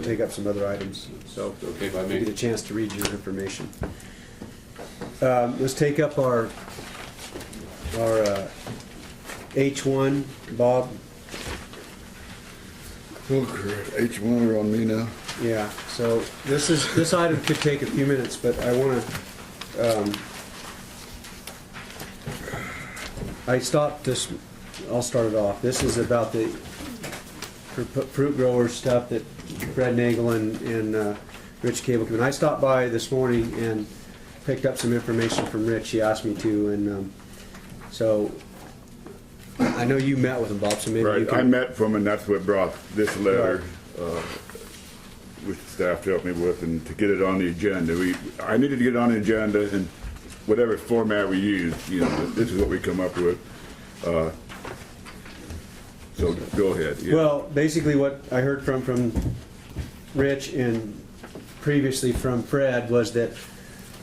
take up some other items. So Okay by you me. get a chance to read your information. Let's take up our H1, Bob. Okay, H1 are on me now. Yeah. So this item could take a few minutes, but I want to. I stopped this. I'll start it off. This is about the fruit grower stuff that Fred Nagel and Rich Cable came in. I stopped by this morning and picked up some information from Rich. He asked me to, and so I know you met with him, Bob. So maybe you Right, can. I met from, and that's what brought this letter, which the staff helped me with, and to get it on the agenda. I needed to get it on the agenda, and whatever format we use, you know, this is what we come up with. So go ahead. Yeah. Well, basically what I heard from Rich and previously from Fred was that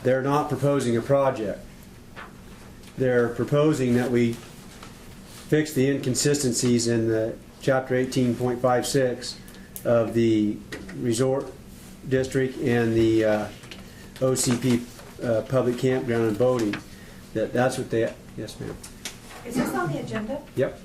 they're not proposing a project. They're proposing that we fix the inconsistencies in the Chapter 18.56 of the Resort District and the OCP Public Campground and Boating. That's what they... Yes, ma'am. Is this on the agenda? Yep.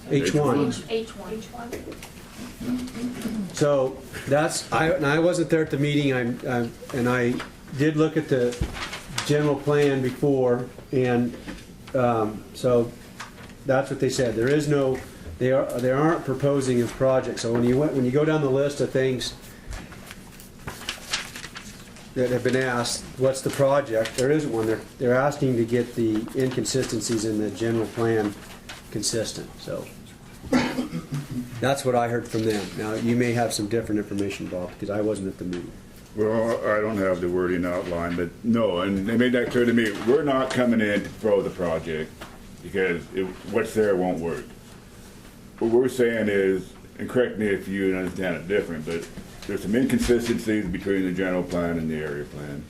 H1. H1. So that's, I wasn't there at the meeting, and I did look at the general plan before, and so that's what they said. There is no, they aren't proposing a project. So when you go down the list of things that have been asked, what's the project? There isn't one. They're asking to get the inconsistencies in the general plan consistent. So that's what I heard from them. Now you may have some different information, Bob, because I wasn't at the meeting. Well, I don't have the wording outlined, but no, and they made that clear to me. We're not coming in to throw the project because what's there won't work. What we're saying is, and correct me if you understand it different, but there's some inconsistencies between the general plan and the area plan,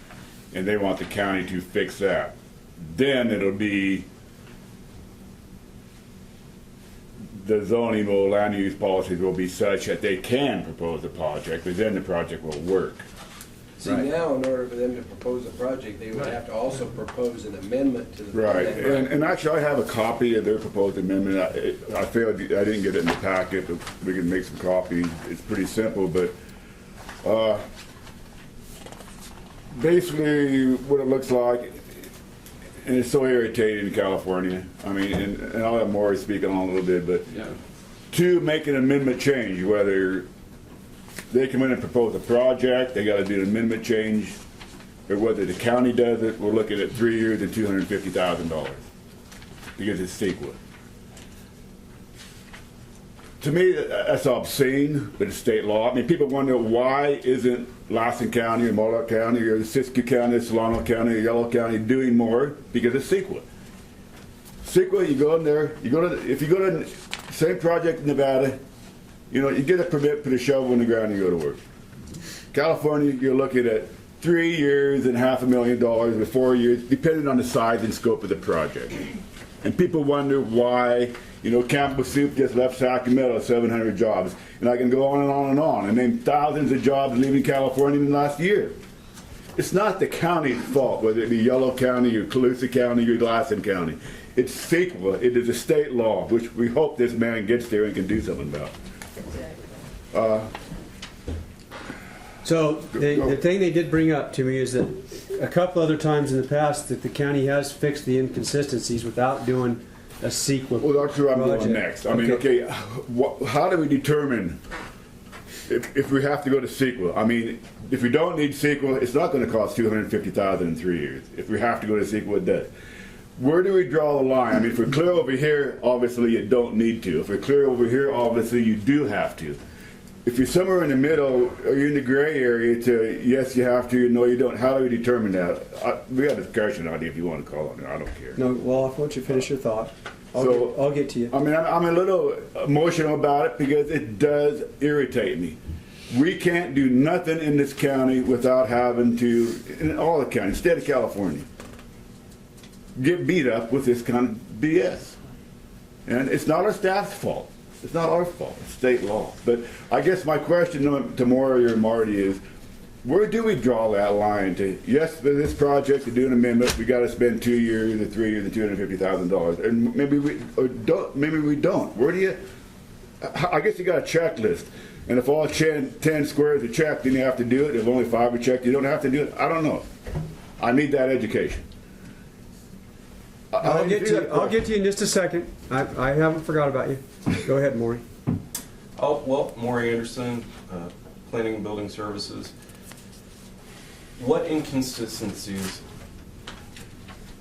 and they want the county to fix that. Then it'll be the zoning or land use policies will be such that they can propose a project, but then the project will work. See, Right. now, in order for them to propose a project, they would have to also propose an amendment to the Right, plan. and actually I have a copy of their proposed amendment. I failed, I didn't get it in the packet, but we can make some copies. It's pretty simple, but basically what it looks like, and it's so irritating in California. I mean, and I'll have Maury speak on it a little bit, but Yeah. to make an amendment change, whether they come in and propose a project, they gotta do an amendment change, or whether the county does it, we're looking at 3 years and $250,000 because it's CEQA. To me, that's obscene, but it's state law. I mean, people wonder why isn't Lassen County or Modoc County or Siskiyou County, Solano County, or Yellow County doing more? Because it's CEQA. CEQA, you go in there, if you go to the same project in Nevada, you know, you get a permit, put a shovel in the ground, and you go to work. California, you're looking at 3 years and $500,000 with 4 years, depending on the size and scope of the project. And people wonder why, you know, Campbell Soup just left Sacramento, 700 jobs. And I can go on and on and on and name thousands of jobs leaving California in the last year. It's not the county's fault, whether it be Yellow County or Colusa County or Lassen County. It's CEQA. It is a state law, which we hope this man gets there and can do something about. So the thing they did bring up to me is that a couple other times in the past that the county has fixed the inconsistencies without doing a CEQA Well, that's where I'm project. going next. I mean, okay, how do we determine if we have to go to CEQA? I mean, if we don't need CEQA, it's not going to cost $250,000 in 3 years. If we have to go to CEQA, it does. Where do we draw the line? I mean, if we're clear over here, obviously you don't need to. If we're clear over here, obviously you do have to. If you're somewhere in the middle, or you're in the gray area to yes, you have to, no, you don't, how do we determine that? We have a discussion on it if you want to call on it. I don't care. No, well, why don't you finish your thought? I'll get to you. I mean, I'm a little emotional about it because it does irritate me. We can't do nothing in this county without having to, in all the counties, state of California, get beat up with this kind of BS. And it's not our staff's fault. It's not our fault. It's state law. But I guess my question to Maury or Marty is, where do we draw that line to, yes, for this project, to do an amendment, we got to spend 2 years or 3 years and $250,000, and maybe we don't. Where do you? I guess you got a checklist, and if all 10 squares are checked, then you have to do it. If only 5 are checked, you don't have to do it. I don't know. I need that education. I'll get to you in just a second. I haven't forgot about you. Go ahead, Maury. Oh, well, Maury Anderson, Planning and Building Services. What inconsistencies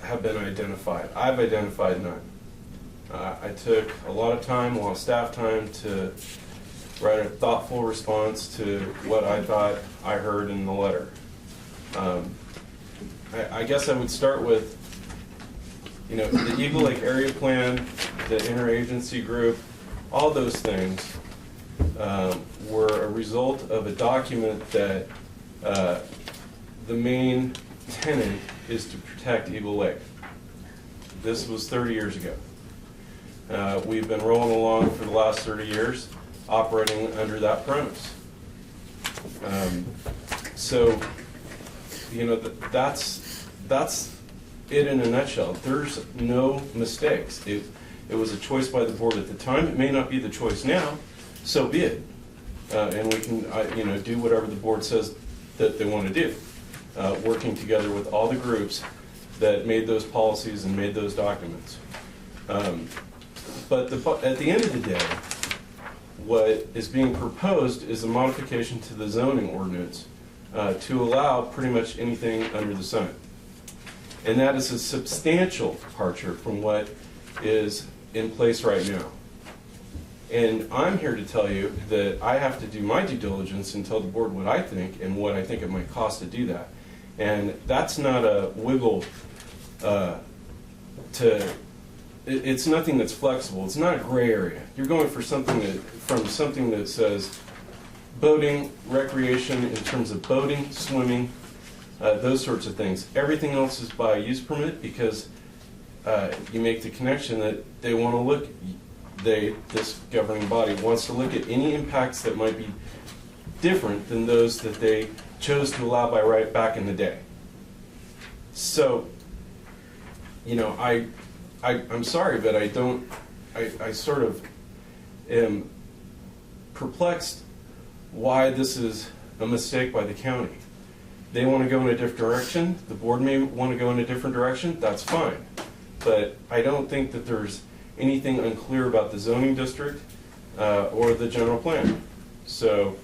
have been identified? I've identified none. I took a lot of time, a lot of staff time to write a thoughtful response to what I thought I heard in the letter. I guess I would start with, the Eagle Lake Area Plan, the interagency group, all those things were a result of a document that the main tenet is to protect Eagle Lake. This was 30 years ago. We've been rolling along for the last 30 years, operating under that premise. So, that's it in a nutshell. There's no mistakes. It was a choice by the board at the time. It may not be the choice now. So be it. And we can, do whatever the board says that they want to do, working together with all the groups that made those policies and made those documents. But at the end of the day, what is being proposed is a modification to the zoning ordinance to allow pretty much anything under the sun. And that is a substantial departure from what is in place right now. And I'm here to tell you that I have to do my due diligence and tell the board what I think and what I think it might cost to do that. And that's not a wiggle it's nothing that's flexible. It's not a gray area. You're going for something that says boating, recreation in terms of boating, swimming, those sorts of things. Everything else is by use permit because you make the connection that they want to look, this governing body wants to look at any impacts that might be different than those that they chose to allow by right back in the day. So, I'm sorry, but I sort of am perplexed why this is a mistake by the county. They want to go in a different direction. The board may want to go in a different direction. That's fine. But I don't think that there's anything unclear about the zoning district or the general plan. So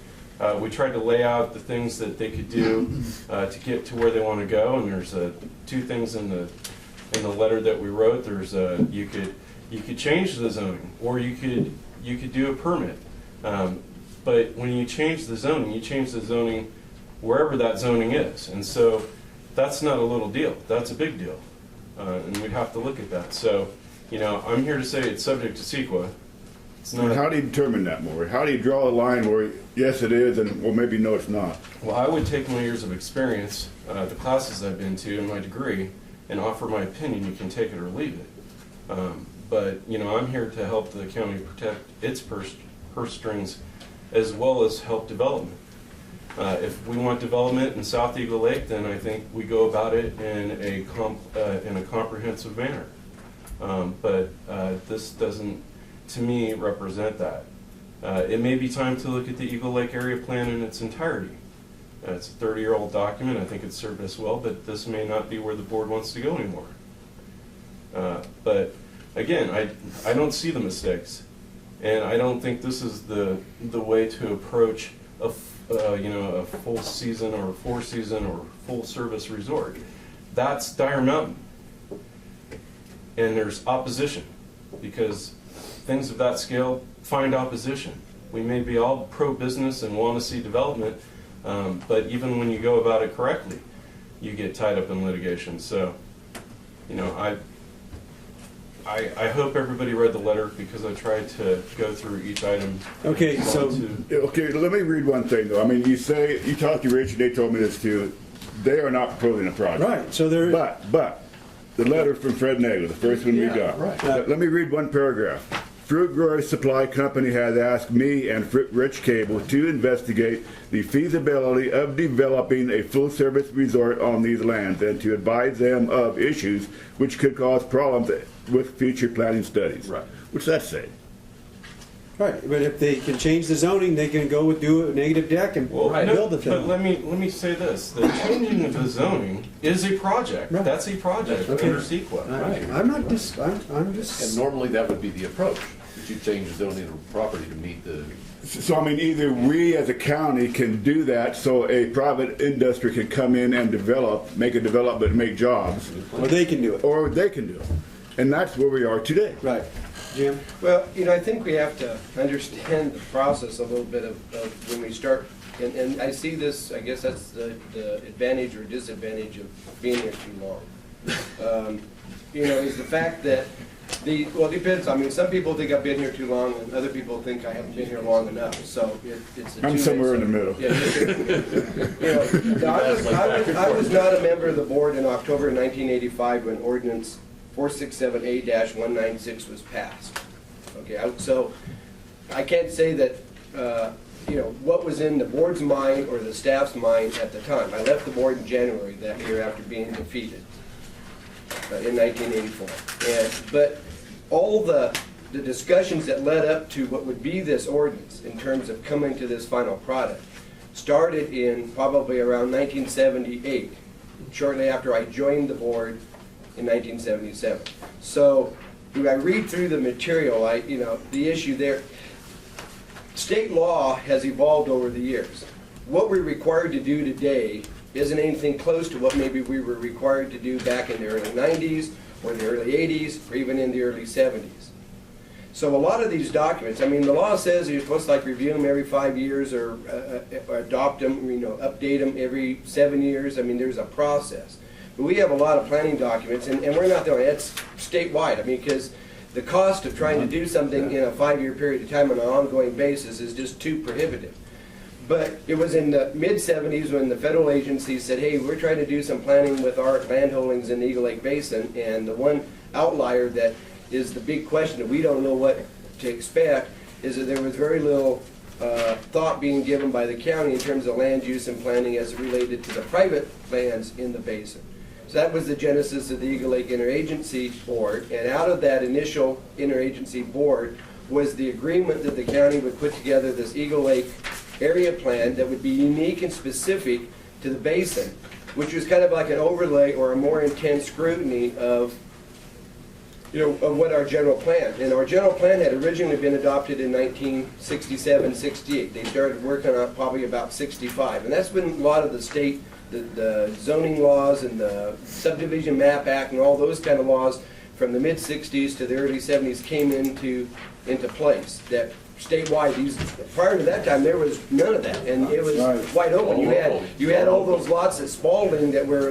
we tried to lay out the things that they could do to get to where they want to go. And there's 2 things in the letter that we wrote. There's you could change the zoning, or you could do a permit. But when you change the zoning wherever that zoning is. And so that's not a little deal. That's a big deal. And we'd have to look at that. So, I'm here to say it's subject to CEQA. It's not. And how do you determine that, Maury? How do you draw a line where, yes, it is, and well, maybe no, it's not? Well, I would take my years of experience, the classes I've been to, and my degree, and offer my opinion. You can take it or leave it. But, I'm here to help the county protect its purse strings as well as help development. If we want development in South Eagle Lake, then I think we go about it in a comprehensive manner. But this doesn't, to me, represent that. It may be time to look at the Eagle Lake Area Plan in its entirety. It's a 30-year-old document. I think it's served us well, but this may not be where the board wants to go anymore. But again, I don't see the mistakes, and I don't think this is the way to approach a full season or 4-season or full service resort. That's Dire Mountain. And there's opposition because things of that scale find opposition. We may be all pro-business and want to see development, but even when you go about it correctly, you get tied up in litigation. So, I hope everybody read the letter because I tried to go through each item. Okay, so Okay, let me read one thing though. I mean, you talked to Rich, and they told me this too. They are not proposing a project. right, so there. But the letter from Fred Nagler, the first one we got. right. Let me read one paragraph. Fruit Grower Supply Company has asked me and Rich Cable to investigate the feasibility of developing a full-service resort on these lands and to advise them of issues which could cause problems with future planning studies. Right. What's that say? Right, but if they can change the zoning, they can go do a negative deck and Well, build the but thing. let me say this: the changing of the zoning is a project. Right. That's a project Okay. under CEQA. I'm just. And normally that would be the approach, that you change the zoning of the property to meet the, So, I mean, either we as a county can do that so a private industry can come in and develop, make a development, make jobs, Or they can do it. or they can do it. And that's where we are today. Right. Jim? Well, I think we have to understand the process a little bit of when we start, and I see this, I guess that's the advantage or disadvantage of being here too long. Is the fact that well, it depends. I mean, some people think I've been here too long, and other people think I haven't been here long enough. So it's a I'm somewhere in the middle. I was not a member of the board in October 1985 when ordinance 467A-196 was passed. Okay, so I can't say that, what was in the board's mind or the staff's mind at the time. I left the board in January that year after being defeated in 1984. But all the discussions that led up to what would be this ordinance in terms of coming to this final product started in probably around 1978, shortly after I joined the board in 1977. So, when I read through the material, the issue there, state law has evolved over the years. What we're required to do today isn't anything close to what maybe we were required to do back in the early 90s, or the early 80s, or even in the early 70s. So a lot of these documents, I mean, the law says you're supposed to review them every 5 years or adopt them, update them every 7 years. I mean, there's a process. But we have a lot of planning documents, and we're not the only, it's statewide. I mean, because the cost of trying to do something in a 5-year period of time on an ongoing basis is just too prohibitive. But it was in the mid-70s when the federal agencies said, hey, we're trying to do some planning with our land holdings in the Eagle Lake Basin, and the one outlier that is the big question that we don't know what to expect is that there was very little thought being given by the county in terms of land use and planning as it related to the private lands in the basin. So that was the genesis of the Eagle Lake Interagency Board, and out of that initial interagency board was the agreement that the county would put together this Eagle Lake area plan that would be unique and specific to the basin, which was kind of like an overlay or a more intense scrutiny of of what our general plan. And our general plan had originally been adopted in 1967-68. They started working on it probably about 65. And that's when a lot of the state, the zoning laws and the Subdivision Map Act and all those kind of laws from the mid-60s to the early 70s came into place. That statewide, prior to that time, there was none of that. And it was wide open. You had all those lots at Spalding that were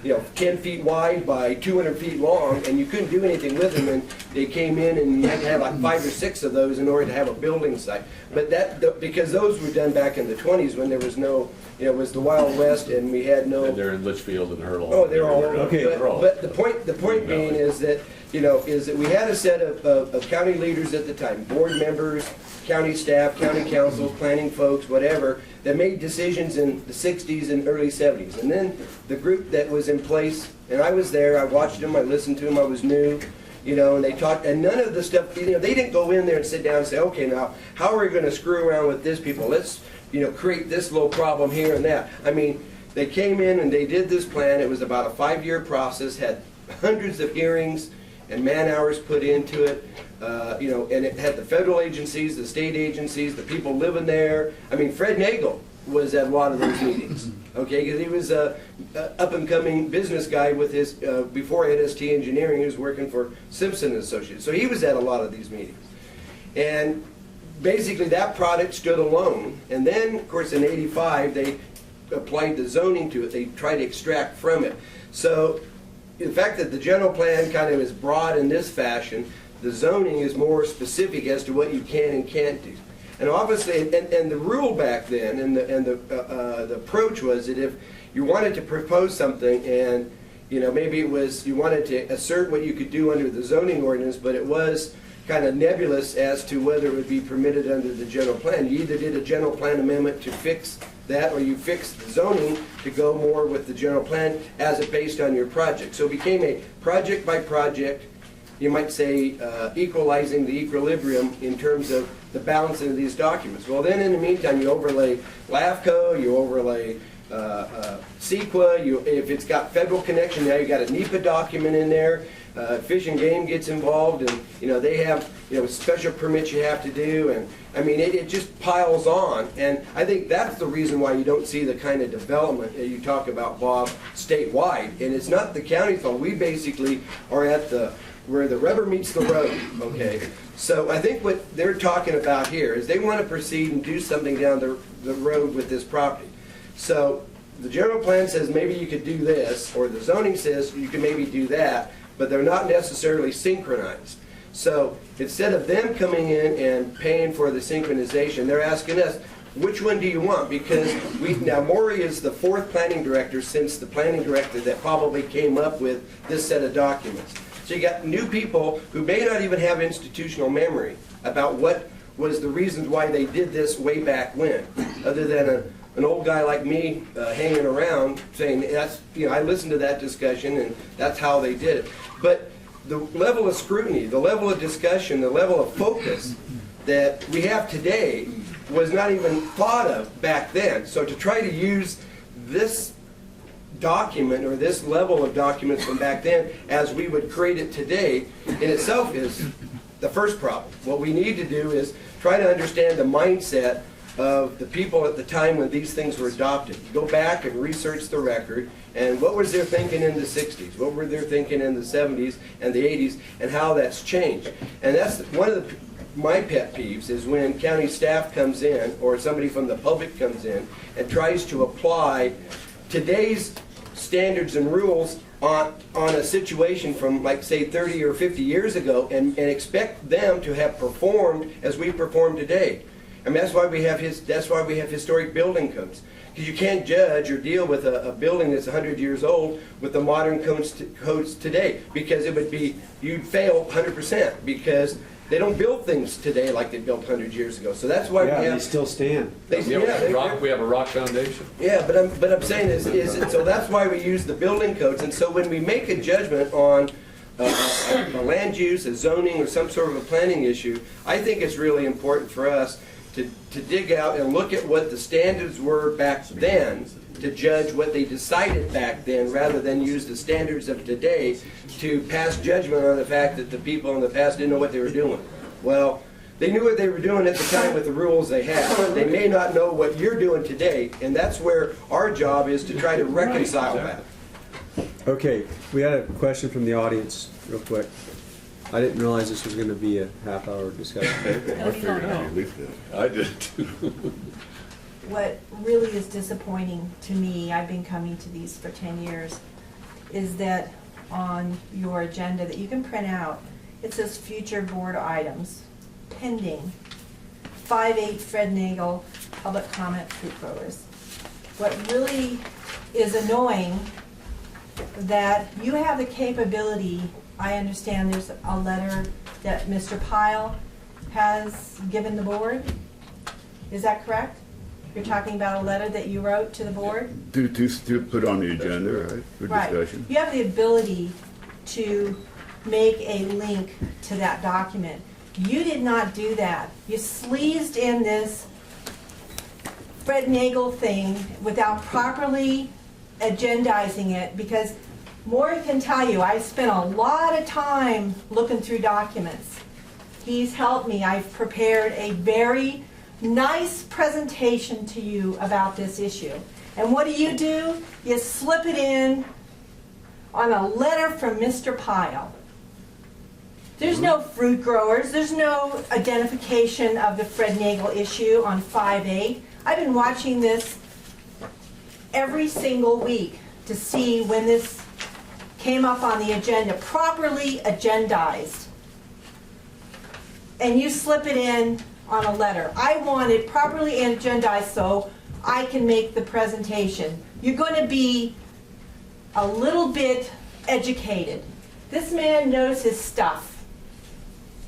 they were 10 feet wide by 200 feet long, and you couldn't do anything with them, and they came in and you had to have 5 or 6 of those in order to have a building site. But because those were done back in the 20s when there was no, it was the Wild West and we had no... and they're in Litchfield and Hurl. Oh, they're all okay. But the point being is that, is that we had a set of county leaders at the time, board members, county staff, county council, planning folks, whatever, that made decisions in the 60s and early 70s. And then the group that was in place, and I was there, I watched them, I listened to them, I was new, and they talked, and none of the stuff, they didn't go in there and sit down and say, okay, now, how are we going to screw around with this people? Let's, create this little problem here and that. I mean, they came in and they did this plan. It was about a 5-year process, had hundreds of hearings and man hours put into it. And it had the federal agencies, the state agencies, the people living there. I mean, Fred Nagel was at a lot of those meetings, okay, because he was a up-and-coming business guy with his, before NST Engineering, he was working for Simpson Associates. So he was at a lot of these meetings. And basically that product stood alone. And then, of course, in '85, they applied the zoning to it. They tried to extract from it. So the fact that the general plan kind of is broad in this fashion, the zoning is more specific as to what you can and can't do. And obviously, and the rule back then, and the approach was that if you wanted to propose something, and maybe it was you wanted to assert what you could do under the zoning ordinance, but it was kind of nebulous as to whether it would be permitted under the general plan. You either did a general plan amendment to fix that, or you fixed the zoning to go more with the general plan as it based on your project. So it became a project by project, you might say, equalizing the equilibrium in terms of the balancing of these documents. Well, then in the meantime, you overlay LAFCO, you overlay CEQA, if it's got federal connection, now you got a NEPA document in there. Fish and Game gets involved, and they have special permits you have to do, and I mean it just piles on. And I think that's the reason why you don't see the kind of development that you talk about, Bob, statewide. And it's not the county's fault. We basically are at where the rubber meets the road. Okay, so I think what they're talking about here is they want to proceed and do something down the road with this property. So the general plan says maybe you could do this, or the zoning says you can maybe do that, but they're not necessarily synchronized. So instead of them coming in and paying for the synchronization, they're asking us, which one do you want? Because now Maury is the fourth planning director since the planning director that probably came up with this set of documents. So you got new people who may not even have institutional memory about what was the reasons why they did this way back when, other than an old guy like me hanging around saying, that's, I listened to that discussion and that's how they did it. But the level of scrutiny, the level of discussion, the level of focus that we have today was not even thought of back then. So to try to use this document or this level of documents from back then as we would create it today in itself is the first problem. What we need to do is try to understand the mindset of the people at the time when these things were adopted. Go back and research the record, and what was their thinking in the 60s, what were their thinking in the 70s and the 80s, and how that's changed. And that's one of my pet peeves, is when county staff comes in or somebody from the public comes in and tries to apply today's standards and rules on a situation from, like, say 30 or 50 years ago and expect them to have performed as we perform today. I mean, that's why we have historic building codes, because you can't judge or deal with a building that's 100 years old with the modern codes today, because you'd fail 100%, because they don't build things today like they built 100 years ago. So that's why they still stand. We have a rock foundation. Yeah, but I'm saying so that's why we use the building codes. And so when we make a judgment on a land use, a zoning, or some sort of a planning issue, I think it's really important for us to dig out and look at what the standards were back then to judge what they decided back then, rather than use the standards of today to pass judgment on the fact that the people in the past didn't know what they were doing. Well, they knew what they were doing at the time with the rules they had. They may not know what you're doing today, and that's where our job is, to try to reconcile that. Okay, we had a question from the audience, real quick. I didn't realize this was going to be a half-hour discussion. I figured at least that. I did too. What really is disappointing to me, I've been coming to these for 10 years, is that on your agenda that you can print out, it says future board items, pending, 5/8 Fred Nagel, public comment, fruit growers. What really is annoying, that you have the capability, I understand there's a letter that Mr. Pyle has given the board. Is that correct? You're talking about a letter that you wrote to the board? To put on the agenda, right, for discussion. You have the ability to make a link to that document. You did not do that. You sleazed in this Fred Nagel thing without properly agendizing it, because Maury can tell you, I spent a lot of time looking through documents. He's helped me. I've prepared a very nice presentation to you about this issue. And what do? You slip it in on a letter from Mr. Pyle. There's no fruit growers. There's no identification of the Fred Nagel issue on 5/8. I've been watching this every single week to see when this came up on the agenda, properly agendized. And you slip it in on a letter. I want it properly agendized so I can make the presentation. You're going to be a little bit educated. This man knows his stuff.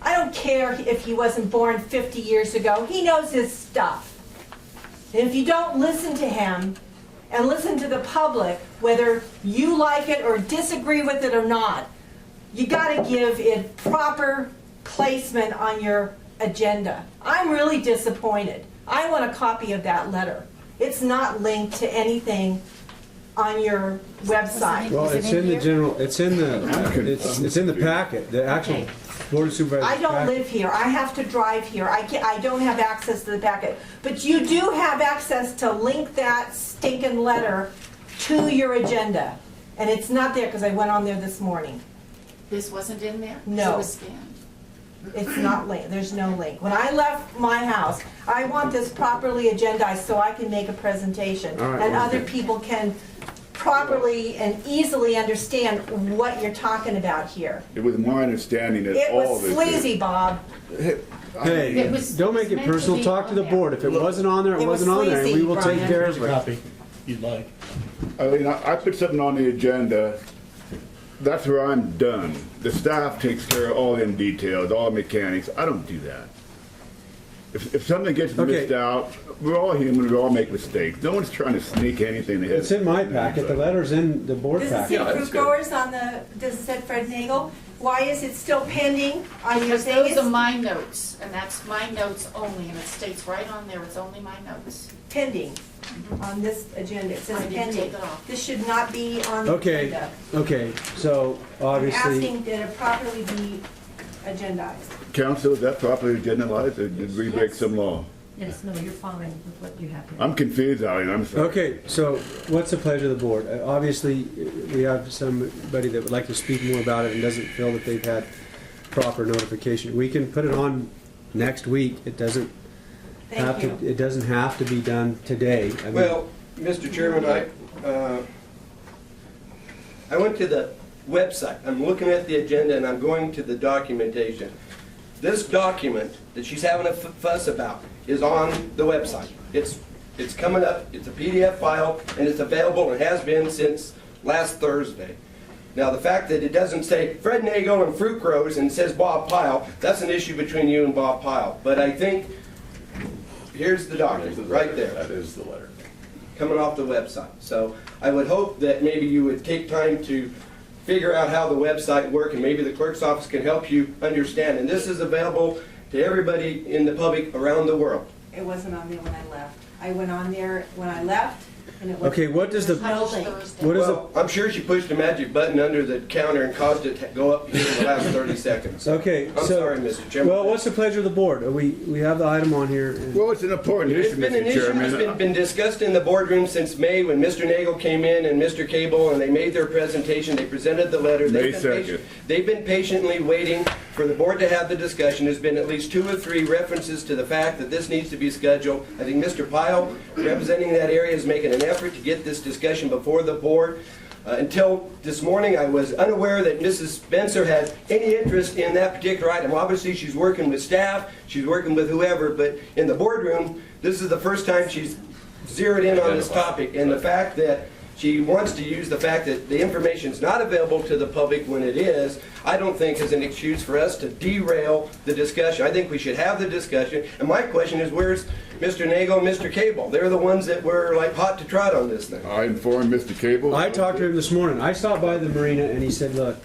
I don't care if he wasn't born 50 years ago. He knows his stuff. And if you don't listen to him and listen to the public, whether you like it or disagree with it or not, you got to give it proper placement on your agenda. I'm really disappointed. I want a copy of that letter. It's not linked to anything on your website. Well, it's in the general, it's in the packet, the actual Okay. Board of Supervisors. I don't packet. live here. I have to drive here. I don't have access to the packet. But you do have access to link that stinking letter to your agenda. And it's not there because I went on there this morning. This wasn't in there? No. It was scanned. It's not linked. There's no link. When I left my house, I want this properly agendized so I can make a presentation. All right, And well, other okay. people can properly and easily understand what you're talking about here. It was my understanding that It all was this. sleazy, Bob. Hey, It was- don't make it it was meant to personal, be talk to on the there. board. If it wasn't on there, it It was wasn't on there, and we sleazy, will take Brian. care Here's of a it. copy, you'd like. I mean, I put something on the agenda, that's where I'm done. The staff takes care of all them details, all the mechanics. I don't do that. If something gets Okay. missed out, we're all human, we all make mistakes. No one's trying to sneak anything ahead. It's in my packet, the letter's in the board Does it say packet. Yeah, that's fruit good. growers on the, does it say Fred Nagel? Why is it still pending on your Because thing? those are It's my notes, and that's my notes only, and it states right on there, it's only my notes. pending on this agenda. It says I didn't pending. take it off. This should not be on the Okay, agenda. okay, so I'm obviously, asking that it properly be agendized. Council, is that properly agendized, or did we break some law? Yes, no, you're fine with what you have here. I'm confused, Alan, I'm sorry. okay, so what's the pleasure of the board? Obviously, we have somebody that would like to speak more about it and doesn't feel that they've had proper notification. We can put it on next week. It doesn't have Thank to, you. it doesn't have to be done today. I mean, Well, Mr. Chairman, I went to the website. I'm looking at the agenda and I'm going to the documentation. This document that she's having a fuss about is on the website. It's coming up, it's a PDF file, and it's available and has been since last Thursday. Now, the fact that it doesn't say Fred Nagel and Fruit Grows and says Bob Pyle, that's an issue between you and Bob Pyle. But I think, here's the document, right there, That is the letter. coming off the website. So I would hope that maybe you would take time to figure out how the website works, and maybe the clerk's office can help you understand. And this is available to everybody in the public around the world. It wasn't on there when I left. I went on there when I left, and it was. Okay, what does the- No link. Thursday. What is Well, I'm sure she pushed a magic button under the counter and caused it to go up here in the last 30 seconds. Okay, I'm so, sorry, Mr. Chairman. well, what's the pleasure of the board? We have the item on here. and- Well, it's an important It's issue, been an Mr. issue Chairman. that's been discussed in the boardroom since May when Mr. Nagel came in and Mr. Cable, and they made their presentation, they presented the letter. May They've been 2nd. they've been patiently waiting for the board to have the discussion. There's been at least 2 or 3 references to the fact that this needs to be scheduled. I think Mr. Pyle, representing that area, is making an effort to get this discussion before the board. Until this morning, I was unaware that Mrs. Spencer had any interest in that particular item. Obviously, she's working with staff, she's working with whoever, but in the boardroom, this is the first time she's zeroed in on this topic. And the fact that she wants to use the fact that the information is not available to the public when it is, I don't think is an excuse for us to derail the discussion. I think we should have the discussion. And my question is, where's Mr. Nagel and Mr. Cable? They're the ones that were like hot to trot on this thing. I informed Mr. Cable. I talked to him this morning. I stopped by the marina and he said, look,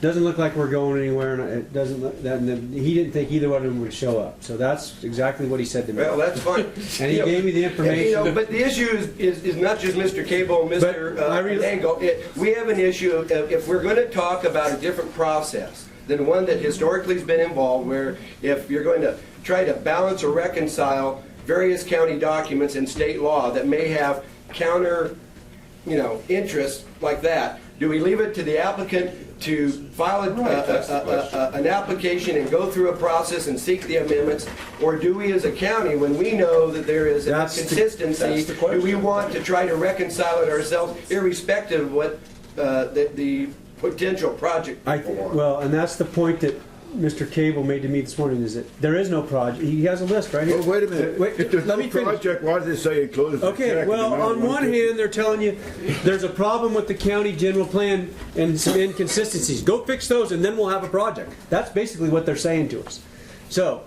doesn't look like we're going anywhere, and it doesn't look, that, and then he didn't think either one of them would show up. So that's exactly what he said to me. Well, that's fine. And he gave me the information. But the issue is not just Mr. Cable and But Mr. I really- Nagel. We have an issue of if we're going to talk about a different process than one that historically has been involved, where if you're going to try to balance or reconcile various county documents and state law that may have counter, interests like that, do we leave it to the applicant to file an application and go through a process and seek the amendments? Or do we as a county, when we know that there is a That's the consistency, do we want to try to reconcile it ourselves irrespective of what the potential project I people want? well, and that's the point that Mr. Cable made to me this morning is that there is no project. He has a list right here. Well, wait a minute. Wait, If there's let no me finish. project, why does it say enclosed? Okay, well, on one hand, they're telling you there's a problem with the county general plan and some inconsistencies. Go fix those and then we'll have a project. That's basically what they're saying to us. So,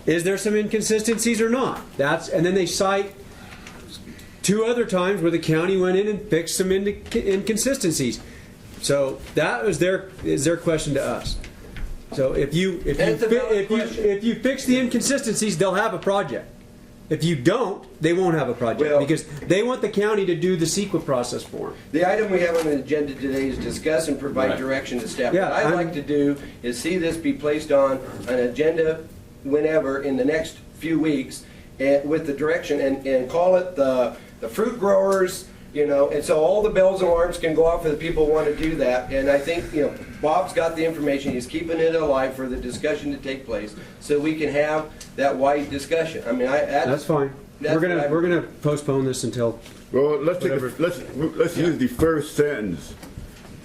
is there some inconsistencies or not? And then they cite 2 other times where the county went in and fixed some inconsistencies. So that is their question to us. So if you fix the inconsistencies, they'll have a project. If you don't, they won't have a project Well- because they want the county to do the CEQA process for them. The item we have on the agenda today is discuss and provide Right. direction to staff. Yeah, What I'd I'm- like to do is see this be placed on an agenda whenever in the next few weeks with the direction and call it the fruit growers, and so all the bells and alarms can go off for the people who want to do that. And I think, Bob's got the information, he's keeping it alive for the discussion to take place so we can have that wide discussion. I mean, That's fine. That's what We're gonna postpone this until. Well, let's Whatever. let's use the first sentence.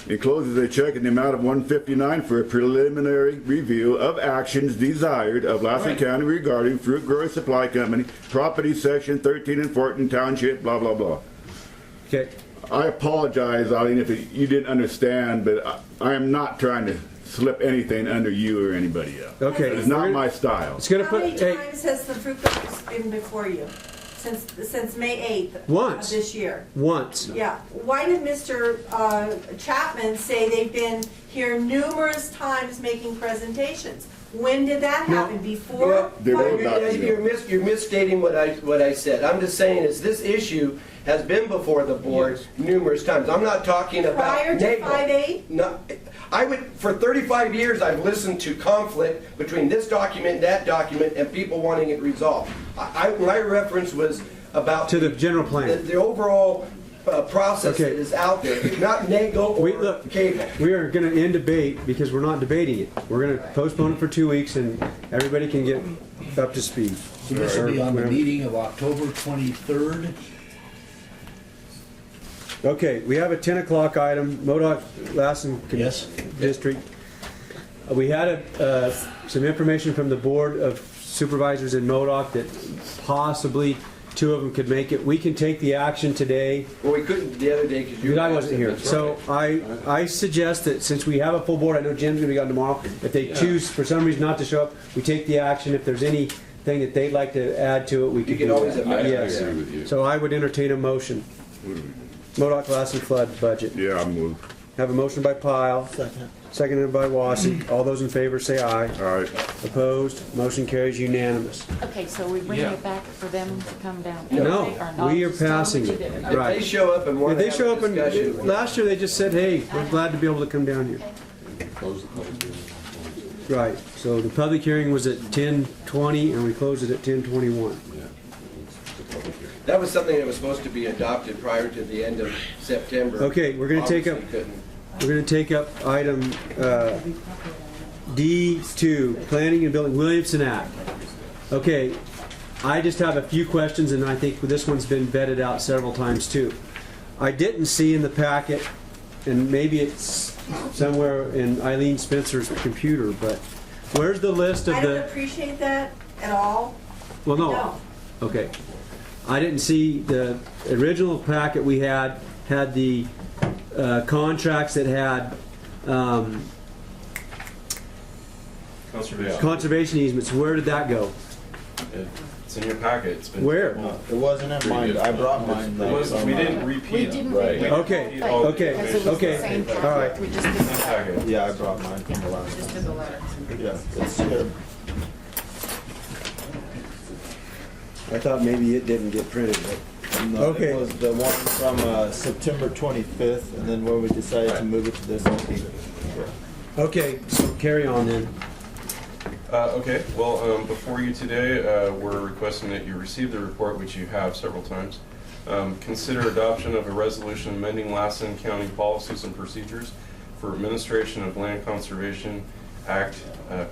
Encloses a check in the amount of $159 for a preliminary review of actions desired of Lassen Right. County regarding Fruit Grower Supply Company, property section 13 and 14 township, blah, blah, blah. Okay. I apologize, Eileen, if you didn't understand, but I am not trying to slip anything under you or anybody else. Okay. It's not my style. It's gonna How put. many Hey, times has the fruit growers been before you? Since May 8th Once. of this year? once. Yeah. Why did Mr. Chapman say they've been here numerous times making presentations? When did that No. happen? Before? Well, They were Fire- not- you're misstating what I said. I'm just saying is this issue has been before the board numerous times. I'm not talking about Prior to Nagel. 5/8? No, for 35 years, I've listened to conflict between this document and that document and people wanting it resolved. My reference was about To the general plan. the overall process Okay. that is out there, not Nagel or Look, Cable. we are going to end debate because we're not debating it. We're going to postpone it for 2 weeks and everybody can get up to speed. So this will be on the Or- meeting of October 23rd. Okay, we have a 10 o'clock item, MoDOT Lassen Yes. District. We had some information from the Board of Supervisors in MoDOT that possibly 2 of them could make it. We can take the action today. Well, we couldn't the other day because you. But I wasn't here. That's So right. I suggest that since we have a full board, I know Jim's gonna be gone tomorrow, if they choose for some reason not to show up, we take the action. If there's anything that they'd like to add to it, we could can do always that. amend it. Yes. I agree with you. So I would entertain a motion. MoDOT Lassen flood budget. Yeah, I'm moved. Have a motion by Pyle. Seconded by Wassy. All those in favor say aye. All right. Opposed? Motion carries unanimous. Okay, so we bring Yeah. it back for them to come down? No, anyway, or not? we are Just tell them passing to it. do If Right. they show up and If want they to show have up a discussion. and, last year they just said, hey, we're glad to be able to come down here. Close the public hearing. Right, so the public hearing was at 10:20 and we closed it at 10:21. Yeah. It's a public hearing. That was something that was supposed to be adopted prior to the end of September. Okay, we're gonna take up- Obviously couldn't. We're gonna take up item D2, Planning and Building, Williamson Act. Okay, I just have a few questions and I think this one's been vetted out several times too. I didn't see in the packet, and maybe it's somewhere in Eileen Spencer's computer, but where's the list of I don't the, appreciate that at all. well, no. No. Okay. I didn't see the original packet we had the contracts that had Conservation. conservation easements. Where did that go? It's in your packet. It's been. Where? It wasn't in mine, I brought mine. It was, we didn't We repeat. didn't. Right. read it. Okay, Right, okay, because it was okay, the same all right. packet. We just did the letter. Packet. Yeah, I brought mine from the last Just one. did the letter. Yeah, it's here. I thought maybe it didn't get printed, but. No, Okay. It was the one from September 25th, and then when we decided to move it to this one. Okay, so carry on then. Okay, well, before you today, we're requesting that you receive the report, which you have several times. Consider adoption of a resolution amending Lassen County policies and procedures for administration of Land Conservation Act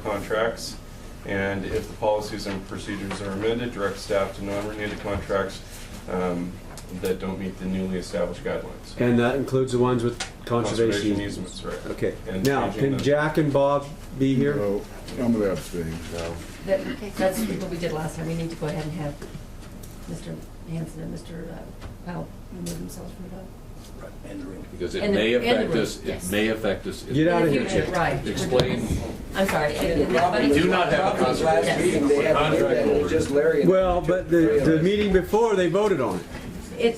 contracts. And if the policies and procedures are amended, direct staff to non-renew the contracts that don't meet the newly established guidelines. And that includes the ones with conservation easements. easements, right. Okay, And now, changing can the- Jack and Bob be here? So, I'm gonna abstain. That's what we did last time. We need to go ahead and have Mr. Hanson and Mr. Powell remove themselves from the vote. Because it And the- may and the affect room, us, it yes. may affect us. Get out of In the here, future, Chip. right. Explain. I'm sorry. And the problem We is- do not have a problem is last conservation meeting, they had to do contract that, and it was just Larry. and- Well, but the meeting before, they voted on it.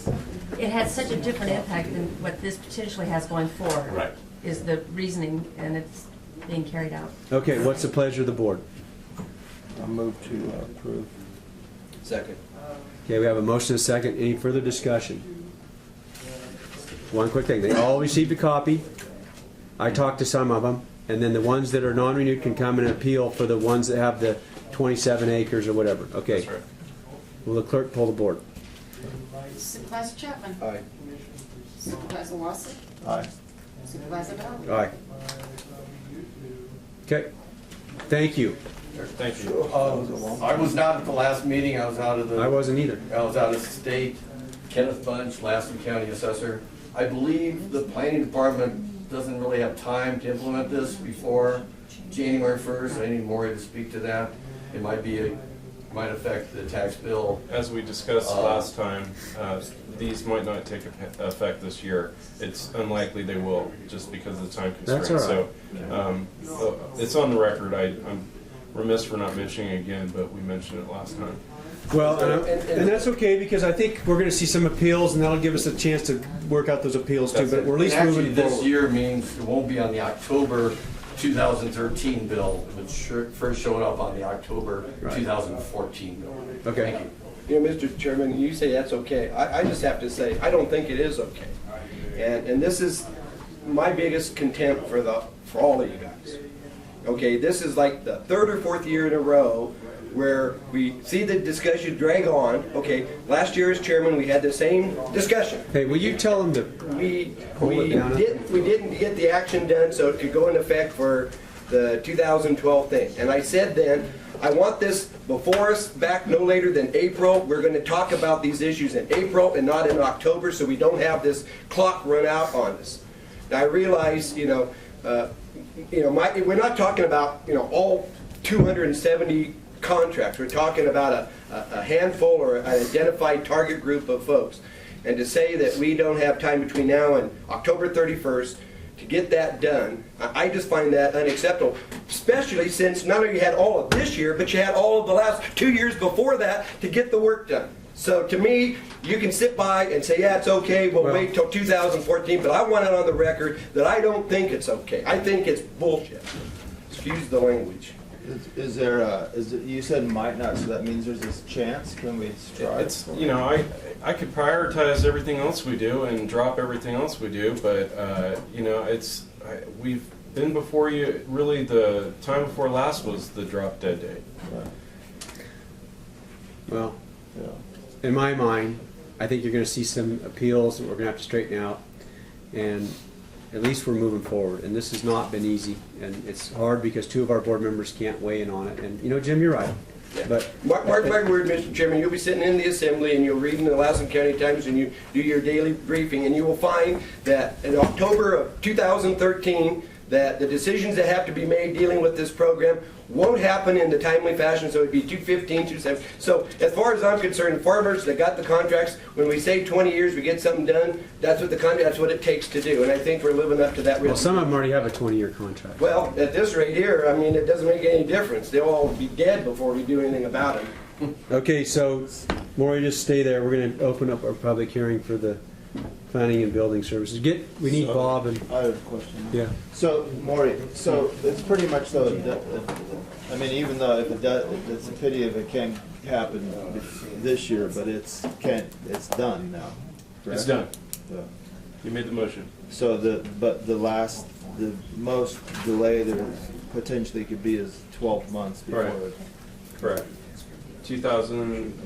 It has such a different impact than what this potentially has going forward. Right. Is the reasoning, and it's being carried out. Okay, what's the pleasure of the board? I'll move to approve. Second. Okay, we have a motion and a second. Any further discussion? One quick thing, they all received a copy. I talked to some of them, and then the ones that are non-renewed can come and appeal for the ones that have the 27 acres or whatever. Okay. That's right. Will the clerk pull the board? Supervisor Chapman. Aye. Supervisor Lassen. Aye. Supervisor Bell. Aye. Okay, thank you. Thank you. I was not at the last meeting, I was out of I wasn't either. I was out of state. Kenneth Bunch, Lassen County Assessor. I believe the planning department doesn't really have time to implement this before January 1st. I need Maury to speak to that. It might affect the tax bill. As we discussed last time, these might not take effect this year. It's unlikely they will, just because of the time That's constraints. all right. So, it's on the record. I'm remiss for not mentioning it again, but we mentioned it last time. Well, and that's okay, because I think we're gonna see some appeals, and that'll give us a chance to work out those appeals too, but we're at least And actually, moving this forward. year means it won't be on the October 2013 bill. It would first show up on the October Right. 2014 bill. Okay. Thank you. You know, Mr. Chairman, you say that's okay. I just have to say, I don't think it is okay. And this is my biggest contempt for all of you guys. Okay, this is like the third or fourth year in a row where we see the discussion drag on. Okay, last year as chairman, we had the same discussion. Hey, will you tell them to, We Hold it down. didn't get the action done so it could go into effect for the 2012 thing. And I said then, I want this before us back no later than April. We're going to talk about these issues in April and not in October, so we don't have this clock run out on us. Now I realize, we're not talking about all 270 contracts. We're talking about a handful or an identified target group of folks. And to say that we don't have time between now and October 31st to get that done, I just find that unacceptable, especially since not only you had all of this year, but you had all of the last 2 years before that to get the work done. So to me, you can sit by and say, yeah, it's okay, we'll wait till 2014, but I want it on the record that I don't think it's okay. I think it's bullshit. Excuse the language. Is there you said might not, so that means there's this chance? Can we strive? It's, I could prioritize everything else we do and drop everything else we do, but, we've been before you, really the time before last was the drop dead date. Right. well, Yeah. in my mind, I think you're gonna see some appeals that we're gonna have to straighten out, and at least we're moving forward, and this has not been easy, and it's hard because two of our board members can't weigh in on it, and, Jim, you're right, but. Mark my word, Mr. Chairman, you'll be sitting in the assembly and you'll read in the Lassen County Times and you do your daily briefing, and you will find that in October of 2013, that the decisions that have to be made dealing with this program won't happen in the timely fashion, so it'd be 215, 217. So as far as I'm concerned, farmers that got the contracts, when we say 20 years, we get something done, that's what it takes to do, and I think we're living up to that Well, risk. some of them already have a 20-year contract. Well, at this rate here, I mean, it doesn't make any difference. They'll all be dead before we do anything about it. Okay, so, Maury, just stay there. We're gonna open up our public hearing for the planning and building services. We need Bob and, I have a question. yeah. So, Maury, so it's pretty much though, even though if it does, it's a pity if it can't happen this year, but it's done now. It's correct? done. Yeah. You made the motion. So the most delay there potentially could be is 12 months before. Right. Correct. 2000.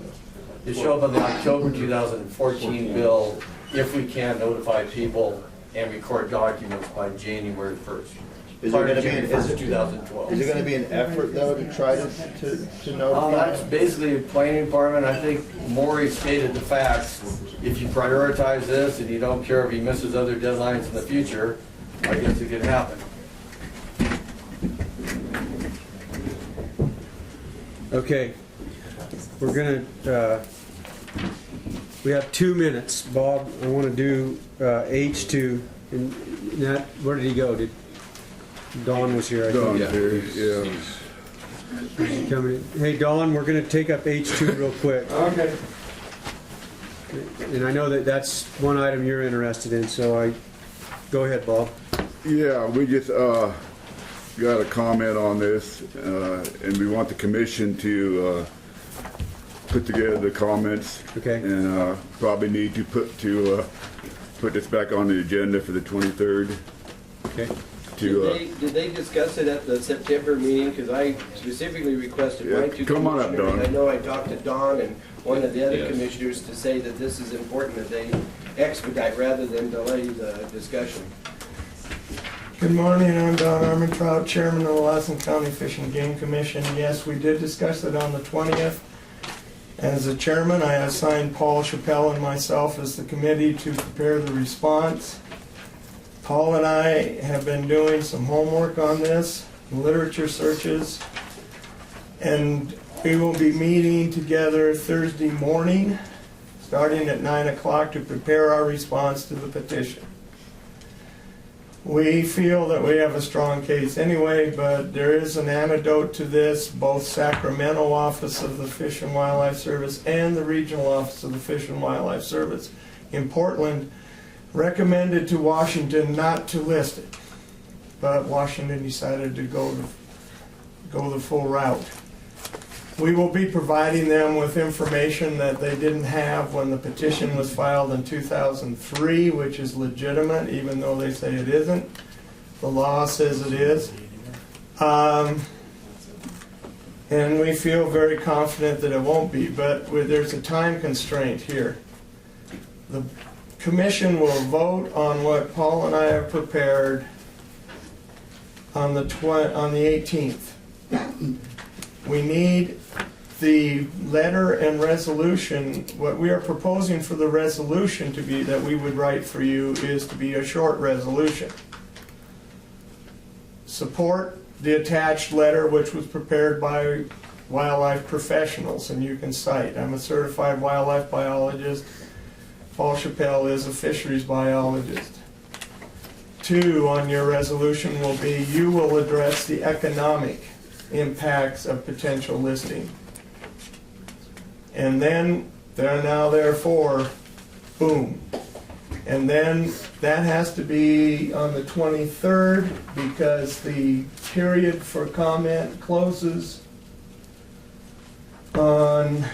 It show up on the October 2014 bill if we can't notify people and record documents by January 1st. Is there prior to gonna be an, January is 1st, it, 2012. is there gonna be an effort though to try to notify? That's basically a planning department. I think Maury stated the facts. If you prioritize this and you don't care if he misses other deadlines in the future, I guess it could happen. Okay, we're gonna, we have 2 minutes. Bob, I want to do H2, and that, where did he go? Don was here, I think. Don here, yeah. He's coming in. Hey, Don, we're gonna take up H2 real quick. Okay. And I know that that's one item you're interested in, so go ahead, Bob. Yeah, we just got a comment on this, and we want the commission to put together the comments. Okay. And probably need to put this back on the agenda for the 23rd. Okay. Did they discuss it at the September meeting? Because I specifically requested my Yeah, two come on up, commissioners. Don. I know I talked to Don and one of the other Yes. commissioners to say that this is important, that they expedite rather than delay the discussion. Good morning, I'm Don Armentrout, Chairman of the Lassen County Fish and Game Commission. Yes, we did discuss it on the 20th. As the chairman, I assigned Paul Chappelle and myself as the committee to prepare the response. Paul and I have been doing some homework on this, literature searches, and we will be meeting together Thursday morning, starting at 9 o'clock to prepare our response to the petition. We feel that we have a strong case anyway, but there is an antidote to this. Both Sacramento Office of the Fish and Wildlife Service and the Regional Office of the Fish and Wildlife Service in Portland recommended to Washington not to list it. But Washington decided to go the full route. We will be providing them with information that they didn't have when the petition was filed in 2003, which is legitimate, even though they say it isn't. The law says it is. And we feel very confident that it won't be, but there's a time constraint here. The commission will vote on what Paul and I have prepared on the 18th. We need the letter and resolution. What we are proposing for the resolution to be, that we would write for you, is to be a short resolution. Support the attached letter, which was prepared by wildlife professionals, and you can cite. I'm a certified wildlife biologist. Paul Chappelle is a fisheries biologist. 2 on your resolution will be, you will address the economic impacts of potential listing. And then, therefore, boom. And then that has to be on the 23rd because the period for comment closes on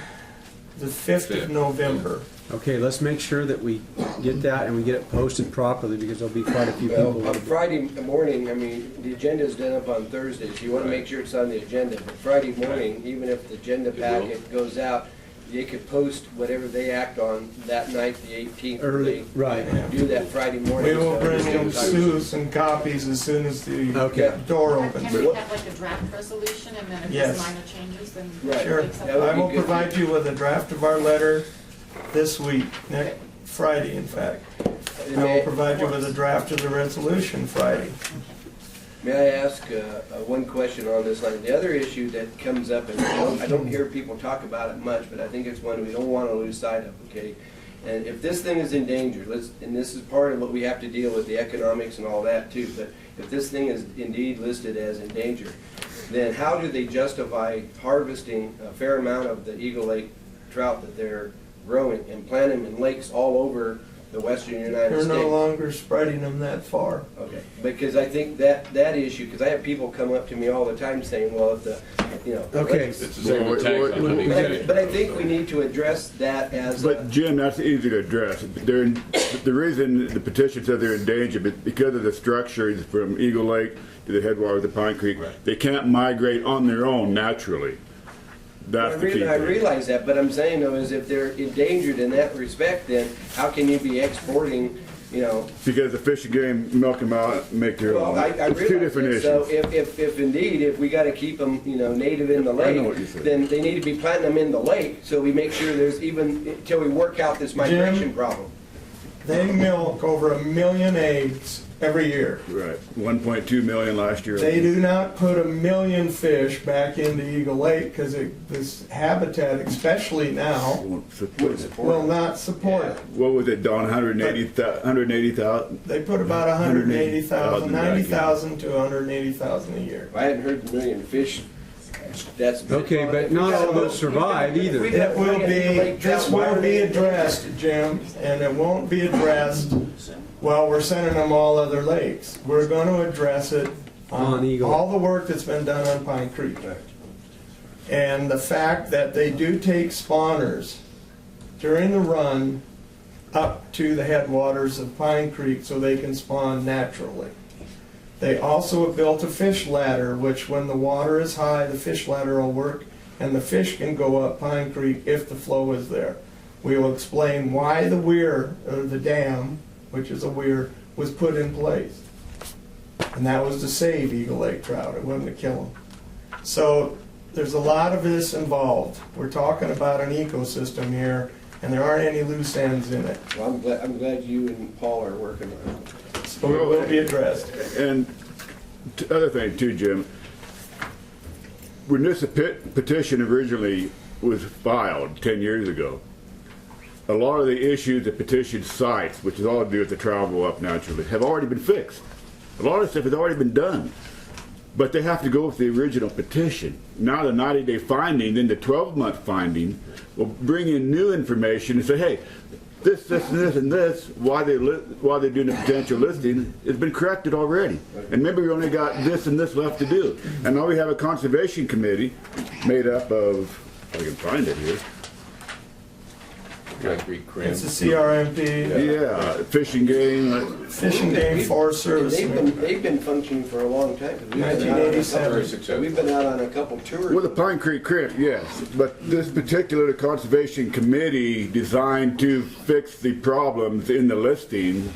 the 5th of November. Okay, let's make sure that we get that and we get it posted properly because there'll be quite a few people. Well, on Friday morning, I mean, the agenda is done up on Thursday, so you want to make sure it's on the agenda. But Friday morning, even if the agenda packet goes out, they could post whatever they act on that night, the 18th. Early, They right. do that Friday morning. We will so bring them it's- Sue some copies as soon as the Okay. door Can opens. we have like a draft resolution, and then if Yes. there's minor changes, then? Right. Sure. Makes up- That would I be will good. provide you with a draft of our letter this week, next Friday, in fact. I will provide you with a draft of the resolution Friday. May I ask one question on this line? The other issue that comes up, and I don't hear people talk about it much, but I think it's one we don't want to lose sight of, okay? And if this thing is in danger, and this is part of what we have to deal with, the economics and all that too, but if this thing is indeed listed as in danger, then how do they justify harvesting a fair amount of the Eagle Lake trout that they're growing and planting in lakes all over the western United You're States? no longer spreading them that far. Okay, because I think that issue, because I have people come up to me all the time saying, well, if the, Okay. It's the same with tags on honey. But I think we need to address that as But Jim, that's easy to address. The reason the petition says they're in danger, but because of the structures from Eagle Lake to the headwaters of Pine Creek, they can't migrate on their own naturally. That's the key I thing. realize that, but I'm saying though, is if they're endangered in that respect, then how can you be exporting you know. Because the fish and game milk them out and make their Well, own. I It's two realize different that. So issues. if indeed, if we gotta keep them, you know, native in the I know what you're lake, saying. then they need to be planting them in the lake, so we make sure there's even, until we work out this migration problem. They milk over 1 million eggs every year. Right, 1.2 million last year. They do not put 1 million fish back into Eagle Lake because this habitat, especially now, Won't support- will not support it. What was it, Don, 180,000? They put about 180,000, 90,000 to 180,000 a year. I hadn't heard the million fish, that's. Okay, but not all of those survive either. It will be, this will be addressed, Jim, and it won't be addressed while we're sending them all other lakes. We're going to address it On on Eagle. all the work that's been done on Pine Creek. And the fact that they do take spawners during the run up to the headwaters of Pine Creek so they can spawn naturally. They also have built a fish ladder, which when the water is high, the fish ladder will work and the fish can go up Pine Creek if the flow is there. We will explain why the weir, or the dam, which is a weir, was put in place. And that was to save Eagle Lake trout, it wasn't to kill them. So there's a lot of this involved. We're talking about an ecosystem here, and there aren't any loose ends in it. Well, I'm glad you and Paul are working on it. So it will be addressed. And other thing too, Jim, when this petition originally was filed 10 years ago, a lot of the issues the petition cites, which is all to do with the travel up naturally, have already been fixed. A lot of stuff has already been done. But they have to go with the original petition. Now the 90-day finding, then the 12-month finding will bring in new information and say, hey, this, and this, and this, why they're doing the potential listing, has been corrected already. And maybe we only got this and this left to do. And now we have a conservation committee made up of, if I can find it here. It's a CRMP, Yeah, Fish and Game. Fish and Game Forest Service. They've been functioning for a long time. 1987. We've been out on a couple tours. Well, the Pine Creek Creek, yes, but this particular conservation committee designed to fix the problems in the listing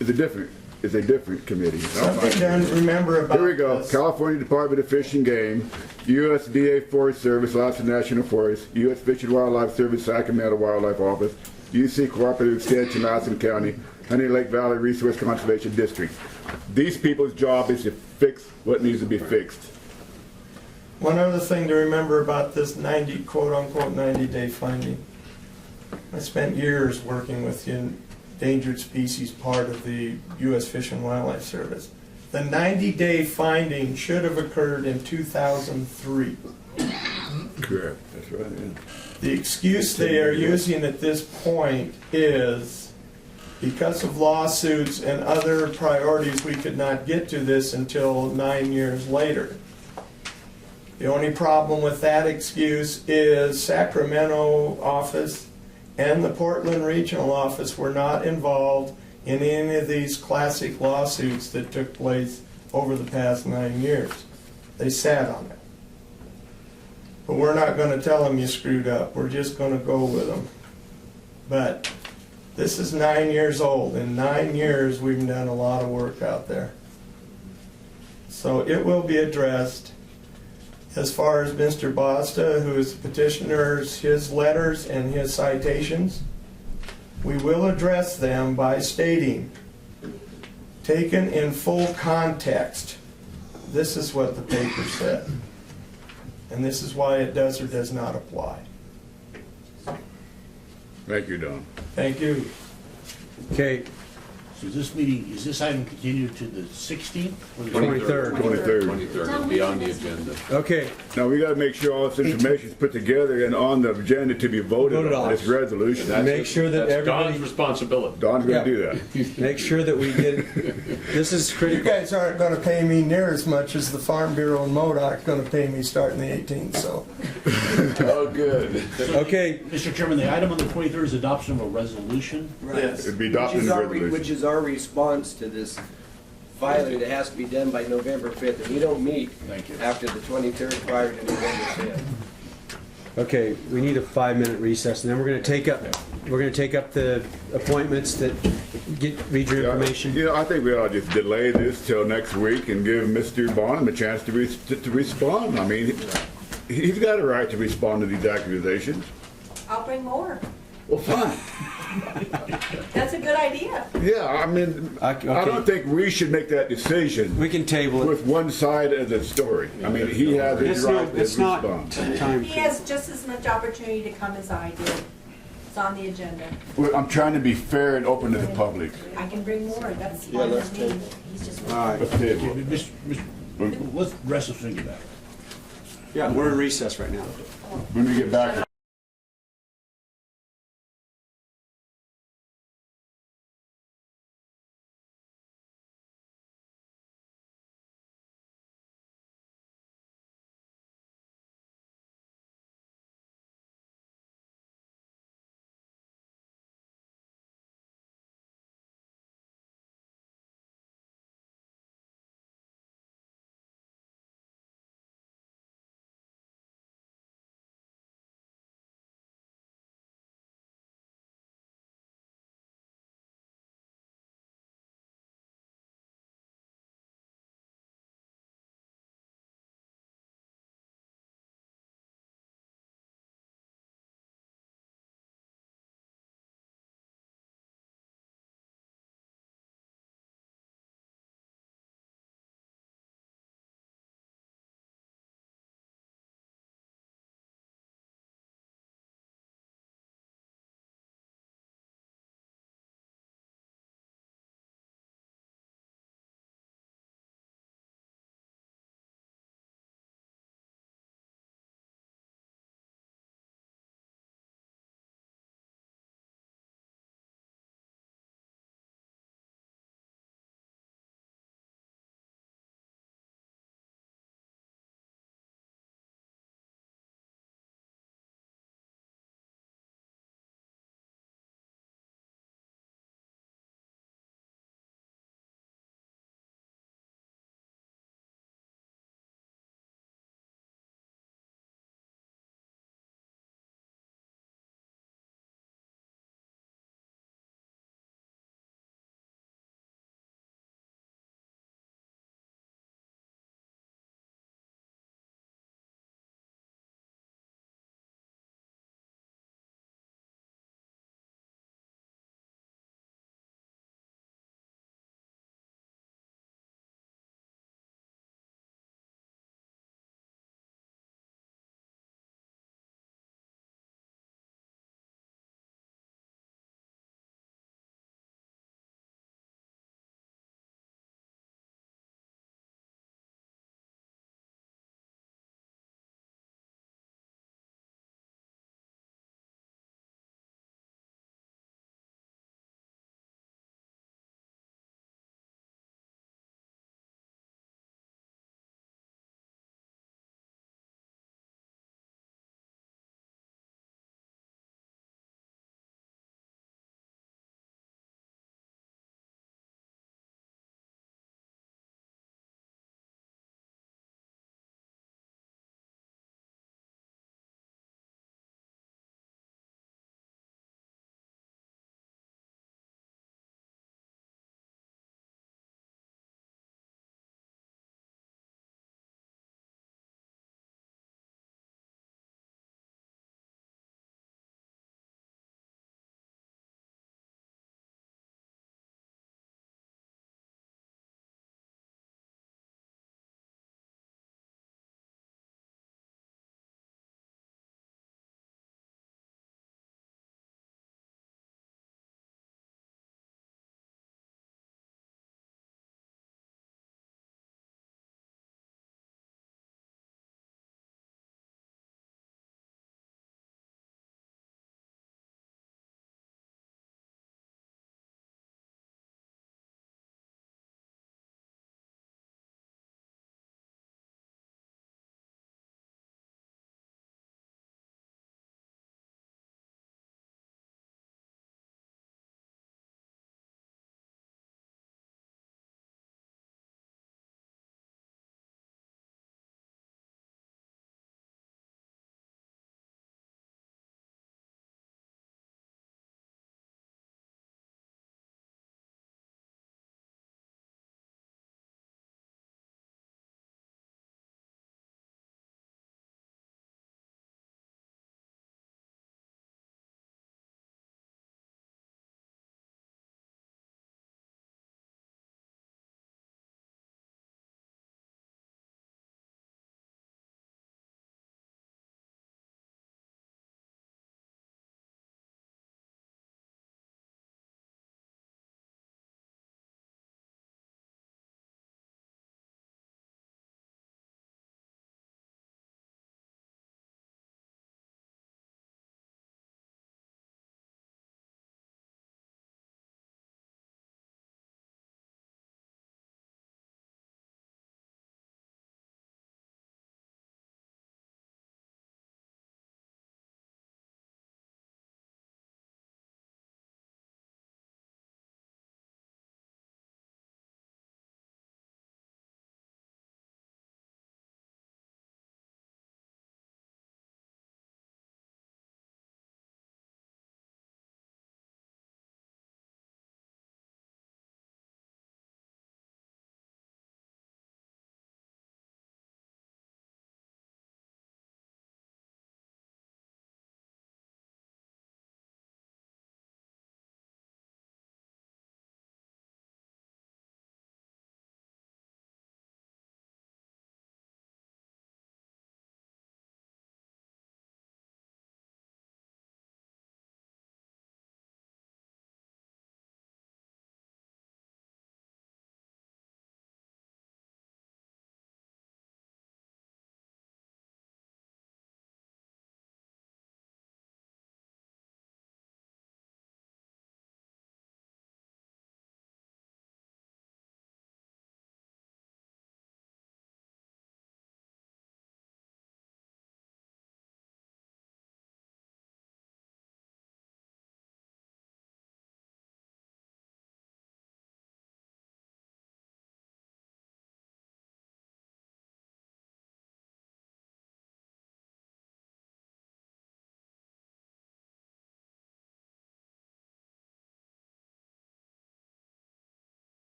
is a different committee. Something to remember about Here we go. this. California Department of Fish and Game, USDA Forest Service, Lassen National Forest, U.S. Fish and Wildlife Service, Sacramento Wildlife Office, UC Cooperative Extension, Lassen County, Honey Lake Valley Resource Conservation District. These people's job is to fix what needs to be fixed. One other thing to remember about this 90, quote-unquote, 90-day finding. I spent years working with the endangered species part of the U.S. Fish and Wildlife Service. The 90-day finding should have occurred in 2003. Correct. That's right, yeah. The excuse they are using at this point is because of lawsuits and other priorities, we could not get to this until 9 years later. The only problem with that excuse is Sacramento office and the Portland regional office were not involved in any of these classic lawsuits that took place over the past 9 years. They sat on it. But we're not going to tell them you screwed up. We're just going to go with them. But this is 9 years old. In 9 years, we've done a lot of work out there. So it will be addressed. As far as Mr. Basta, who is the petitioner's, his letters and his citations, we will address them by stating, taken in full context, this is what the paper said. And this is why it does or does not apply. Thank you, Don. Thank you. Okay, So this meeting, is this item continued to the 16th? or the 23rd. 23rd. 23rd will be on the agenda. Okay, Now, we got to make sure all this information is put together and on the agenda to be voted on, this resolution. make sure that That's Don's everybody, responsibility. Don's going to do that. make sure that we get, this is You critical. guys aren't going to pay me near as much as the Farm Bureau and MoDOT going to pay me starting the 18th, so. Oh, good. Okay, Mr. Chairman, the item on the 23rd is adoption of a resolution. Yes. It'd be adopted in the resolution. Which is our response to this filing that has to be done by November 5th. And we don't meet Thank you. after the 23rd prior to November 5th. okay, we need a 5-minute recess, and then we're going to take up we're gonna take up the appointments that read your information. You know, I think we ought to just delay this till next week and give Mr. Bonham a chance to respond. I mean, he's got a right to respond to these accusations. I'll bring more. Well, fine. That's a good idea. Yeah, I mean, Okay. I don't think we should make that decision We can table it. with one side of the story. I mean, he has his right to It's not respond. time. He has just as much opportunity to come as I do. It's on the agenda. Well, I'm trying to be fair and open to the public. I can bring more, that's Yeah, fine let's with me. table. He's just. All right. Let's table it. Let's rest of think about it. Yeah, we're in recess right now. When we get back.